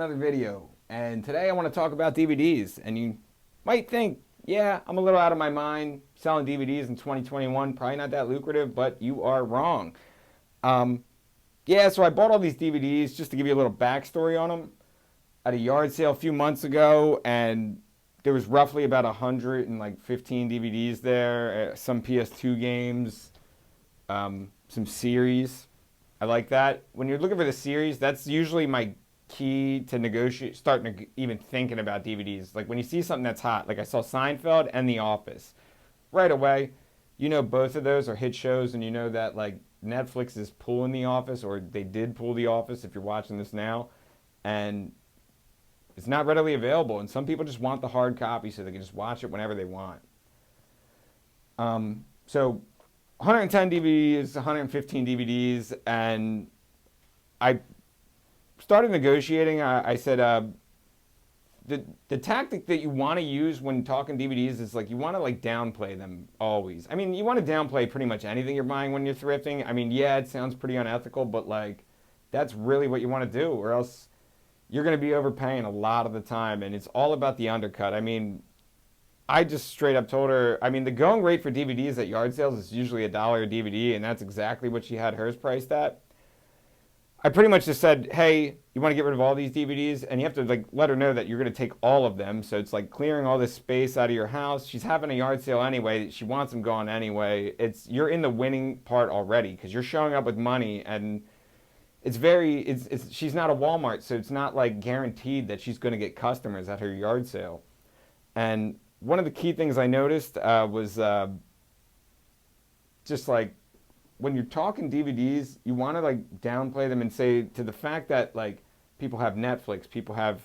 Another video, and today I want to talk about DVDs. And you might think, yeah, I'm a little out of my mind selling DVDs in 2021, probably not that lucrative, but you are wrong. um, yeah, so I bought all these DVDs just to give you a little backstory on them at a yard sale a few months ago, and there was roughly about 115 DVDs there, some PS2 games, some series. I like that. When you're looking for the series, that's usually my key to negotiate, even thinking about DVDs. Like when you see something that's hot, like I saw Seinfeld and The Office, right away, you know both of those are hit shows, and you know that like Netflix is pulling The Office, or they did pull The Office if you're watching this now, and it's not readily available. And some people just want the hard copy so they can just watch it whenever they want. So 110 DVDs, 115 DVDs, and I started negotiating. I said, the tactic that you want to use when talking DVDs is like you want to like downplay them always. I mean, you want to downplay pretty much anything you're buying when you're thrifting. I mean, yeah, it sounds pretty unethical, but like that's really what you want to do, or else you're going to be overpaying a lot of the time, and it's all about the undercut. I mean, I just straight up told her, I mean, the going rate for DVDs at yard sales is usually $1 a DVD, and that's exactly what she had hers priced at. I pretty much just said, hey, you want to get rid of all these DVDs? And you have to like let her know that you're going to take all of them. So it's like clearing all this space out of your house. She's having a yard sale anyway. She wants them gone anyway. You're in the winning part already because you're showing up with money, and she's not a Walmart, so it's not like guaranteed that she's going to get customers at her yard sale. And one of the key things I noticed was just like when you're talking DVDs, you want to like downplay them and say to the fact that like people have Netflix, people have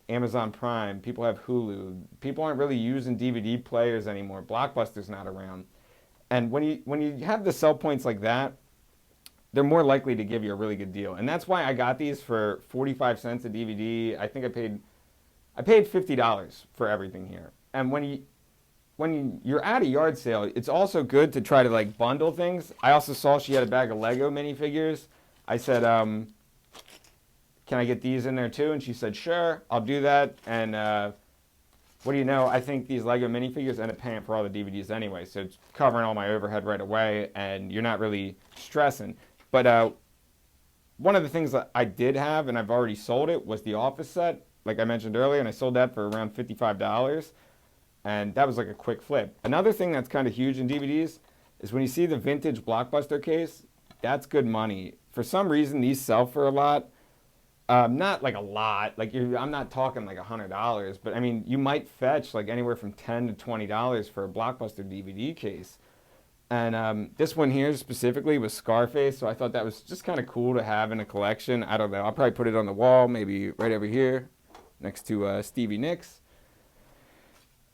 Amazon Prime, people have Hulu. People aren't really using DVD players anymore. Blockbuster's not around. And when you have the sell points like that, they're more likely to give you a really good deal. And that's why I got these for 45 cents a DVD. I think I paid $50 for everything here. And when you're at a yard sale, it's also good to try to like bundle things. I also saw she had a bag of Lego minifigures. I said, can I get these in there too? And she said, sure, I'll do that. And what do you know? I think these Lego minifigures end up paying for all the DVDs anyway. So it's covering all my overhead right away, and you're not really stressing. But one of the things that I did have, and I've already sold it, was the Office set, like I mentioned earlier, and I sold that for around $55. And that was like a quick flip. Another thing that's kind of huge in DVDs is when you see the vintage Blockbuster case, that's good money. For some reason, these sell for a lot. Not like a lot. Like I'm not talking like $100, but I mean, you might fetch like anywhere from $10 to $20 for a Blockbuster DVD case. And this one here specifically was Scarface, so I thought that was just kind of cool to have in a collection. I don't know. I'll probably put it on the wall, maybe right over here, next to Stevie Nicks.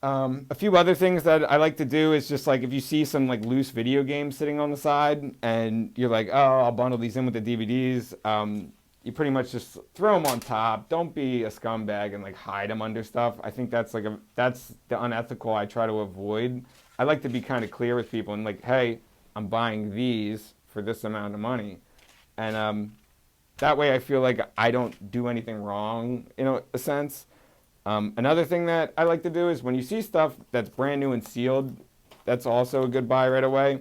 A few other things that I like to do is just like if you see some like loose video games sitting on the side and you're like, oh, I'll bundle these in with the DVDs. You pretty much just throw them on top. Don't be a scumbag and like hide them under stuff. I think that's that's the unethical I try to avoid. I like to be kind of clear with people and like, hey, I'm buying these for this amount of money, and that way I feel like I don't do anything wrong in a sense. Another thing that I like to do is when you see stuff that's brand new and sealed, that's also a good buy right away.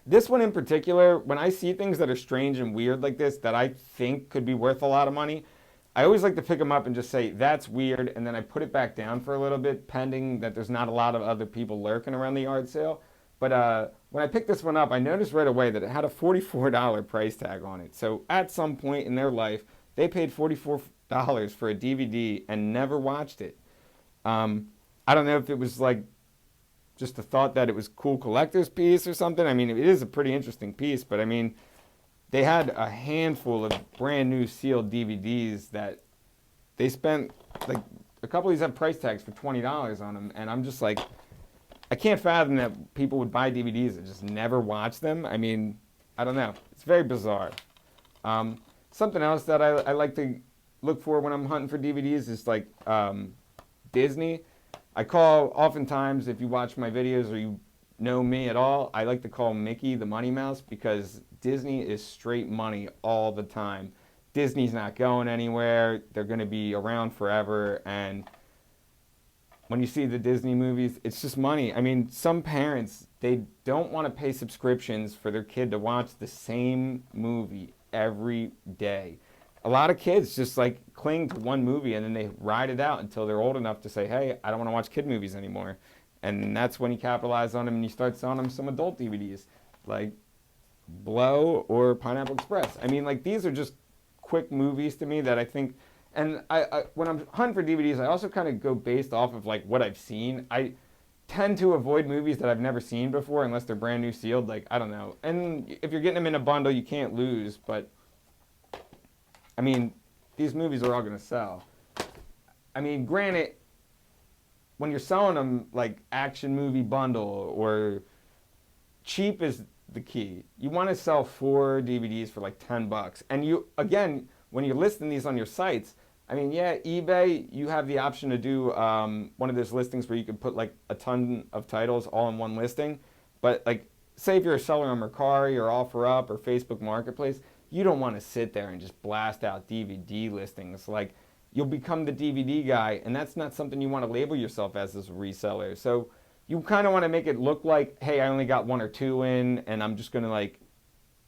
This one in particular, when I see things that are strange and weird like this that I think could be worth a lot of money, I always like to pick them up and just say, that's weird, and then I put it back down for a little bit, pending that there's not a lot of other people lurking around the yard sale. But when I picked this one up, I noticed right away that it had a $44 price tag on it. So at some point in their life, they paid $44 for a DVD and never watched it. I don't know if it was like just the thought that it was cool collector's piece or something. I mean, it is a pretty interesting piece, but I mean, they had a handful of brand new sealed DVDs that they spent, like a couple of these have price tags for $20 on them, and I'm just like, I can't fathom that people would buy DVDs and just never watch them. I mean, I don't know. It's very bizarre. Something else that I like to look for when I'm hunting for DVDs is like Disney. I call oftentimes, if you watch my videos or you know me at all, I like to call Mickey the Money Mouse because Disney is straight money all the time. Disney's not going anywhere. They're going to be around forever. And when you see the Disney movies, it's just money. I mean, some parents, they don't want to pay subscriptions for their kid to watch the same movie every day. A lot of kids just like cling to one movie and then they ride it out until they're old enough to say, hey, I don't want to watch kid movies anymore. And that's when you capitalize on them and you start selling them some adult DVDs like Blow or Pineapple Express. I mean, like, these are just quick movies to me that I think, and I when I'm hunting for DVDs, I also kind of go based off of like what I've seen. I tend to avoid movies that I've never seen before unless they're brand new sealed. Like, I don't know. And if you're getting them in a bundle, you can't lose. But I mean, these movies are all going to sell. I mean, granted, when you're selling them like action movie bundle or cheap is the key. You want to sell 4 DVDs for like $10. And you, again, when you're listing these on your sites, I mean, yeah, eBay, you have the option to do one of those listings where you can put like a ton of titles all in one listing. But like, say if you're a seller on Mercari or OfferUp or Facebook Marketplace, you don't want to sit there and just blast out DVD listings. Like, you'll become the DVD guy, and that's not something you want to label yourself as a reseller. So you kind of want to make it look like, hey, I only got 1 or 2 in, and I'm just going to like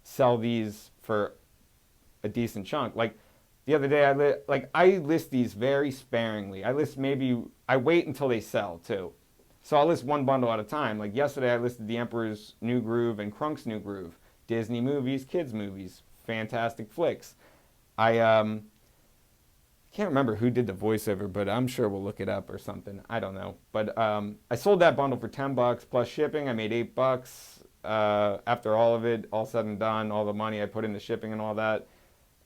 sell these for a decent chunk. Like the other day, I list these very sparingly. I wait until they sell too. So I'll list one bundle at a time. Like yesterday, I listed The Emperor's New Groove and Crunk's New Groove. Disney movies, kids movies, fantastic flicks. I can't remember who did the voiceover, but I'm sure we'll look it up or something. I don't know. But I sold that bundle for $10 plus shipping. I made $8 after all of it, all said and done, all the money I put into shipping and all that.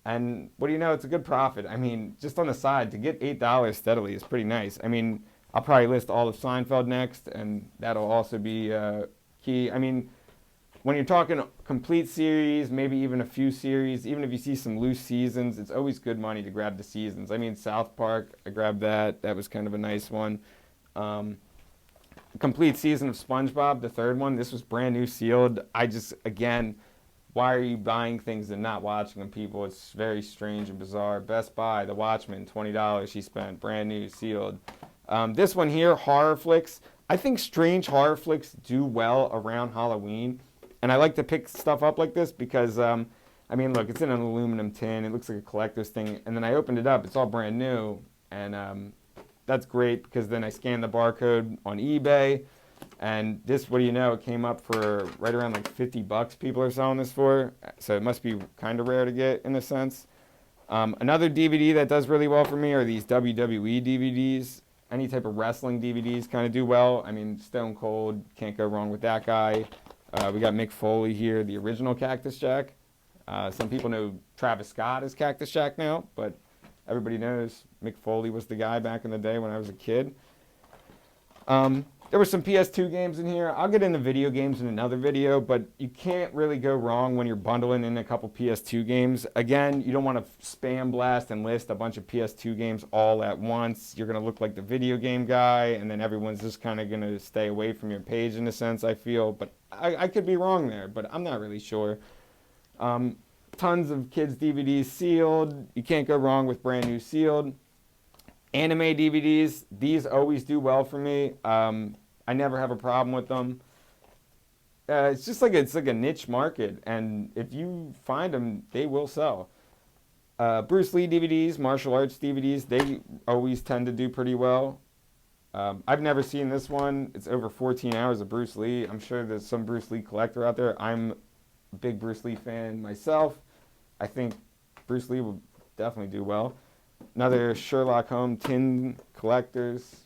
And what do you know? It's a good profit. I mean, just on the side, to get $8 steadily is pretty nice. I mean, I'll probably list all of Seinfeld next, and that'll also be key. I mean, when you're talking complete series, maybe even a few series, even if you see some loose seasons, it's always good money to grab the seasons. I mean, South Park, I grabbed that. That was kind of a nice one. Complete season of SpongeBob, the 3rd one. This was brand new sealed. Again, why are you buying things and not watching them, people? It's very strange and bizarre. Best Buy, The Watchmen, $20 she spent, brand new, sealed. This one here, horror flicks. I think strange horror flicks do well around Halloween. And I like to pick stuff up like this because, I mean, look, it's in an aluminum tin. It looks like a collector's thing. And then I opened it up. It's all brand new. And that's great because then I scanned the barcode on eBay. And this, what do you know, it came up for right around like $50 people are selling this for. So it must be kind of rare to get in a sense. Another DVD that does really well for me are these WWE DVDs. Any type of wrestling DVDs kind of do well. I mean, Stone Cold, can't go wrong with that guy. We got Mick Foley here, the original Cactus Jack. Some people know Travis Scott as Cactus Jack now, but everybody knows Mick Foley was the guy back in the day when I was a kid. There were some PS2 games in here. I'll get into video games in another video, but you can't really go wrong when you're bundling in a couple PS2 games. Again, you don't want to spam blast and list a bunch of PS2 games all at once. You're going to look like the video game guy, and then everyone's just kind of going to stay away from your page in a sense, I feel. But I could be wrong there, but I'm not really sure. Tons of kids' DVDs sealed. You can't go wrong with brand new sealed. Anime DVDs, these always do well for me. I never have a problem with them. It's just like it's like a niche market, and if you find them, they will sell. Bruce Lee DVDs, martial arts DVDs, they always tend to do pretty well. I've never seen this one. It's over 14 hours of Bruce Lee. I'm sure there's some Bruce Lee collector out there. I'm a big Bruce Lee fan myself. I think Bruce Lee will definitely do well. Another Sherlock Holmes tin collectors.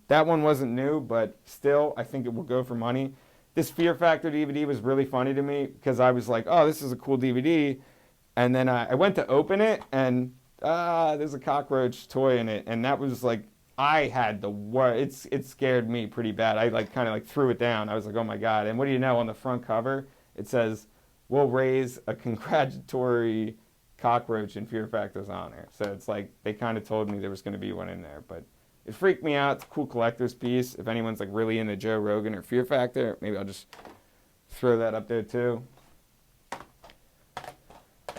That one wasn't new, but still, I think it will go for money. This Fear Factor DVD was really funny to me because I was like, oh, this is a cool DVD. And then I went to open it, and there's a cockroach toy in it. And that was like, I had the worst. It scared me pretty bad. I like kind of like threw it down. I was like, oh my God. And what do you know, on the front cover, it says, we'll raise a congratulatory cockroach in Fear Factor's honor. So it's like they kind of told me there was going to be one in there, but it freaked me out. It's a cool collector's piece. If anyone's like really into Joe Rogan or Fear Factor, maybe I'll just throw that up there too.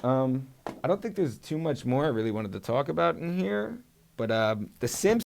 I don't think there's too much more I really wanted to talk about in here, but The Simpsons.